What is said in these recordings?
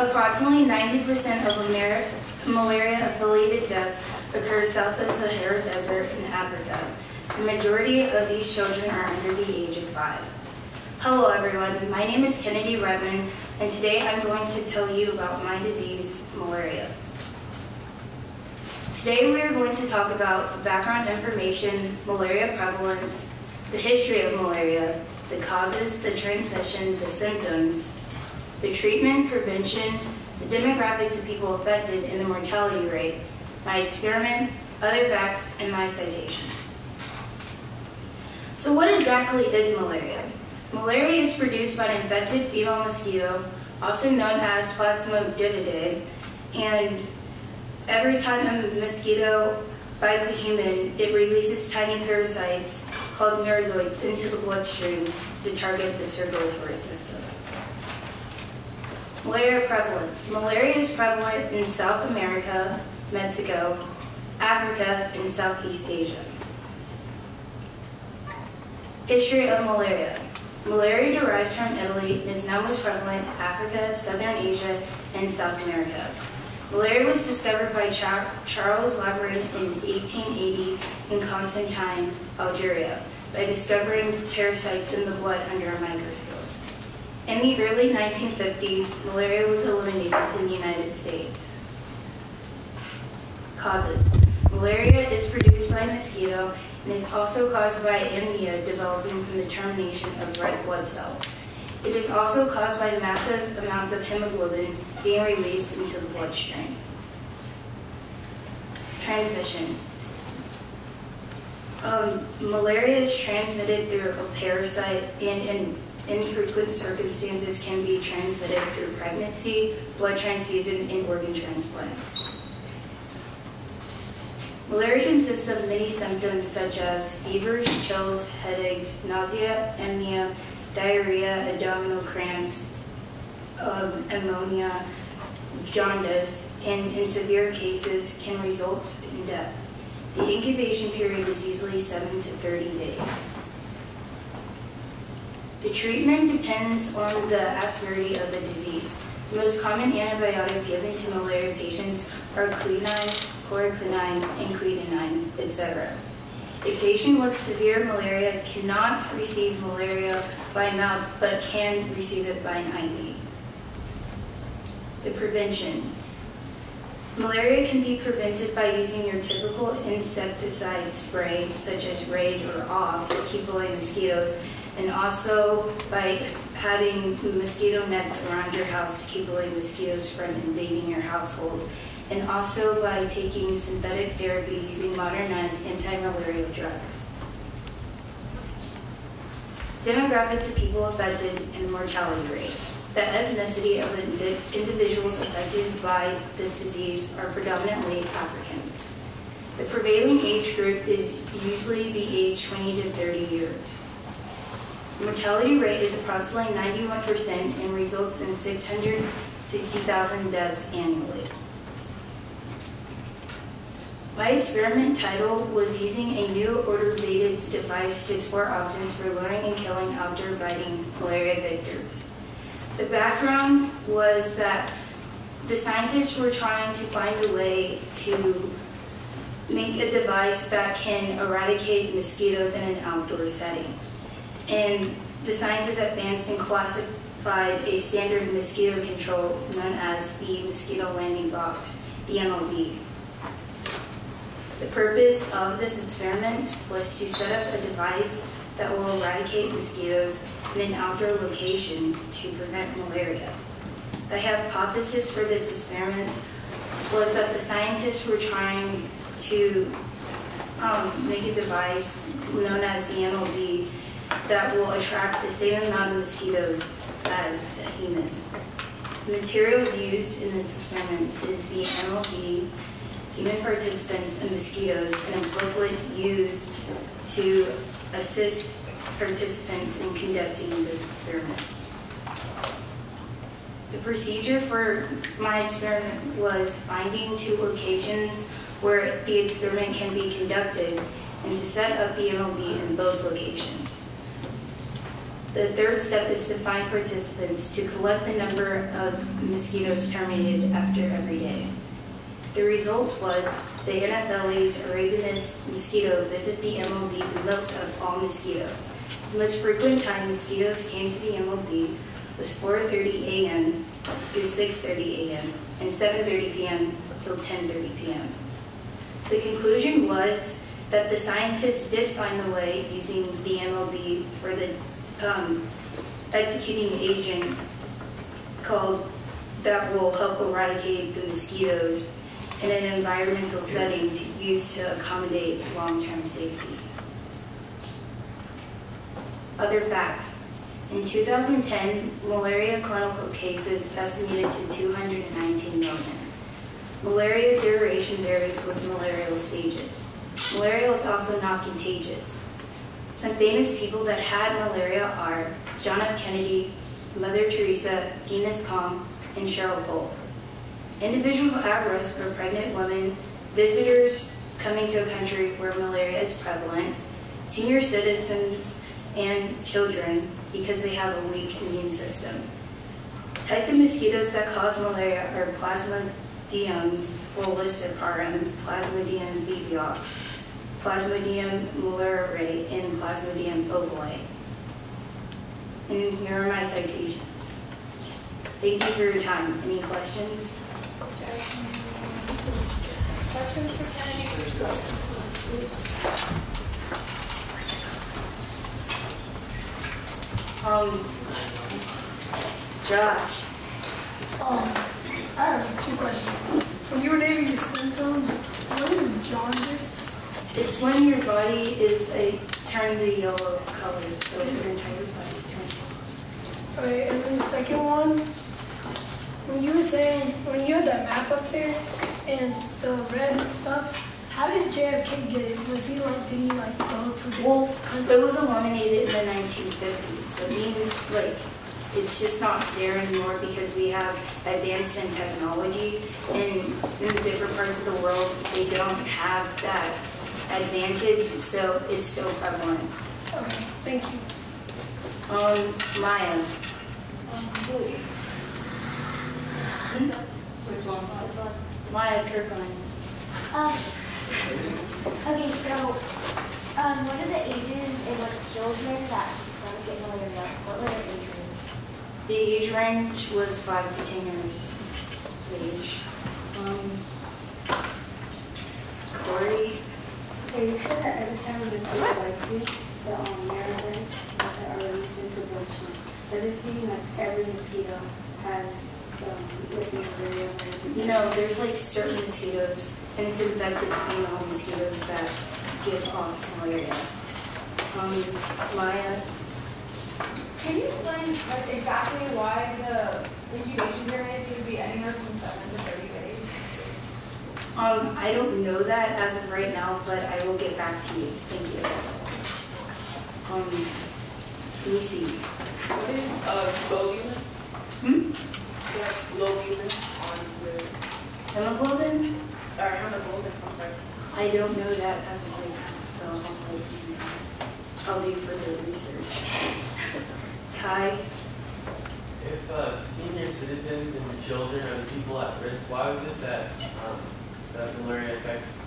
Approximately 90% of malaria-affiliated deaths occur south of the Sahara Desert in Africa. The majority of these children are under the age of 5. Hello everyone, my name is Kennedy Redmon, and today I'm going to tell you about my disease, malaria. Today we are going to talk about the background information, malaria prevalence, the history of malaria, the causes, the transmission, the symptoms, the treatment, prevention, the demographics of people affected, and the mortality rate, my experiment, other facts, and my citation. So what exactly is malaria? Malaria is produced by an infected female mosquito, also known as Plasmodidae, and every time a mosquito bites a human, it releases tiny parasites called merozoites into the bloodstream to target the circulatory system. Malaria prevalence. Malaria is prevalent in South America, Mexico, Africa, and Southeast Asia. History of malaria. Malaria derives from Italy and is now most prevalent in Africa, Southern Asia, and South America. Malaria was discovered by Charles Laveran in 1880 in Constantine, Algeria, by discovering parasites in the blood under a microscope. In the early 1950s, malaria was eliminated in the United States. Causes. Malaria is produced by a mosquito and is also caused by anemia developing from the termination of red blood cells. It is also caused by massive amounts of hemoglobin being released into the bloodstream. Transmission. Malaria is transmitted through a parasite and in infrequent circumstances can be transmitted through pregnancy, blood transfusion, and organ transplants. Malaria consists of many symptoms such as fevers, chills, headaches, nausea, anemia, diarrhea, abdominal cramps, ammonia, jaundice, and in severe cases can result in death. The incubation period is usually 7 to 30 days. The treatment depends on the severity of the disease. The most common antibiotic given to malaria patients are quinine, chloroquine, and quinine, etc. A patient with severe malaria cannot receive malaria by mouth, but can receive it by an IV. The prevention. Malaria can be prevented by using your typical insecticide spray, such as Raid or Off, to keep away mosquitoes, and also by having mosquito nets around your house to keep away mosquitoes from invading your household, and also by taking synthetic therapy using modernized anti-malarial drugs. Demographics of people affected and mortality rate. The ethnicity of individuals affected by this disease are predominantly Africans. The prevailing age group is usually the age 20 to 30 years. The mortality rate is approximately 91% and results in 660,000 deaths annually. My experiment title was using a new order-related device to explore options for luring and killing outdoor biting malaria victims. The background was that the scientists were trying to find a way to make a device that can eradicate mosquitoes in an outdoor setting. And the scientists advanced and classified a standard mosquito control known as the mosquito landing box, the MLB. The purpose of this experiment was to set up a device that will eradicate mosquitoes in an outdoor location to prevent malaria. The hypothesis for this experiment was that the scientists were trying to make a device known as the MLB that will attract the same amount of mosquitoes as a human. The materials used in this experiment is the MLB, human participants, and mosquitoes, and a booklet used to assist participants in conducting this experiment. The procedure for my experiment was finding 2 locations where the experiment can be conducted and to set up the MLB in both locations. The third step is to find participants to collect the number of mosquitoes terminated after every day. The result was the NFLA's Arabianist mosquito visit the MLB the most out of all mosquitoes. The most frequent time mosquitoes came to the MLB was 4:30 a.m. through 6:30 a.m. and 7:30 p.m. till 10:30 p.m. The conclusion was that the scientists did find a way using the MLB for the executing agent that will help eradicate the mosquitoes in an environmental setting used to accommodate long-term safety. Other facts. In 2010, malaria clinical cases estimated to 219 million. Malaria duration varies with malarial stages. Malaria is also not contagious. Some famous people that had malaria are John F. Kennedy, Mother Teresa, Genghis Khan, and Cheryl Cole. Individuals at risk are pregnant women, visitors coming to a country where malaria is prevalent, senior citizens, and children because they have a weak immune system. Types of mosquitoes that cause malaria are Plasmodium falciparum, Plasmodium vivax, Plasmodium malariae, and Plasmodium ovale. And here are my citations. Thank you for your time. Any questions? Questions for Kennedy? Josh. I have two questions. When you were naming your symptoms, what is jaundice? It's when your body turns a yellow color, so your entire body turns yellow. Okay, and then the second one, when you were saying, when you had that map up there and the red stuff, how did JFK get it? Did he go to the country? It was eliminated in the 1950s, so it means it's just not there anymore because we have advanced in technology, and in different parts of the world, they don't have that advantage, so it's still prevalent. Okay, thank you. Maya. Maya Kirkland. Okay, so what are the ages and what children that get malaria? What were their age range? The age range was 5 to 10 years of age. Corey. Okay, you said that every time a mosquito bites you, the Maryland that are released into the bloodstream. Does this mean that every mosquito has malaria? No, there's certain mosquitoes, and it's infected female mosquitoes that give off malaria. Maya. Can you explain exactly why the incubation period could be anywhere from 7 to 30 days? I don't know that as of right now, but I will get back to you. Thank you. Tennessee. What is globulin? What globulin on the Hemoglobin? hemoglobin? I'm sorry. I don't know that as of right now, so I'll do further research. Kai? If senior citizens and children are the people at risk, why is it that malaria affects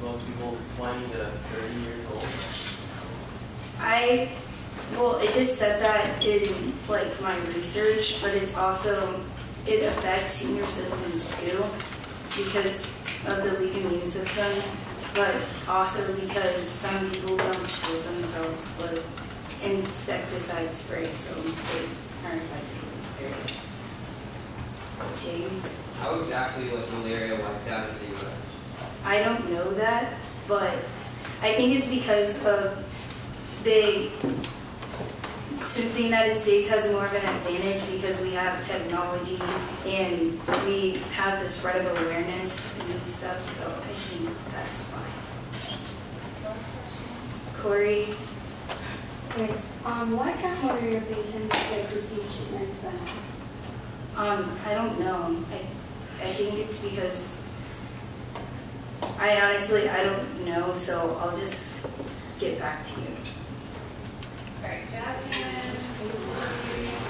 most people 20 to 30 years old? It just said that in my research, but it affects senior citizens too because of the weak immune system, but also because some people don't shield themselves with insecticide spray, so they are infected with malaria. James? How exactly was malaria wiped out in the U.S.? I don't know that, but I think it's because of since the United States has more of an advantage because we have technology and we have the spread of awareness and stuff, so I think that's why. Corey? Okay, why can't malaria patients receive treatments then? I don't know. I think it's because I don't know, so I'll just get back to you. All right, jazz hands.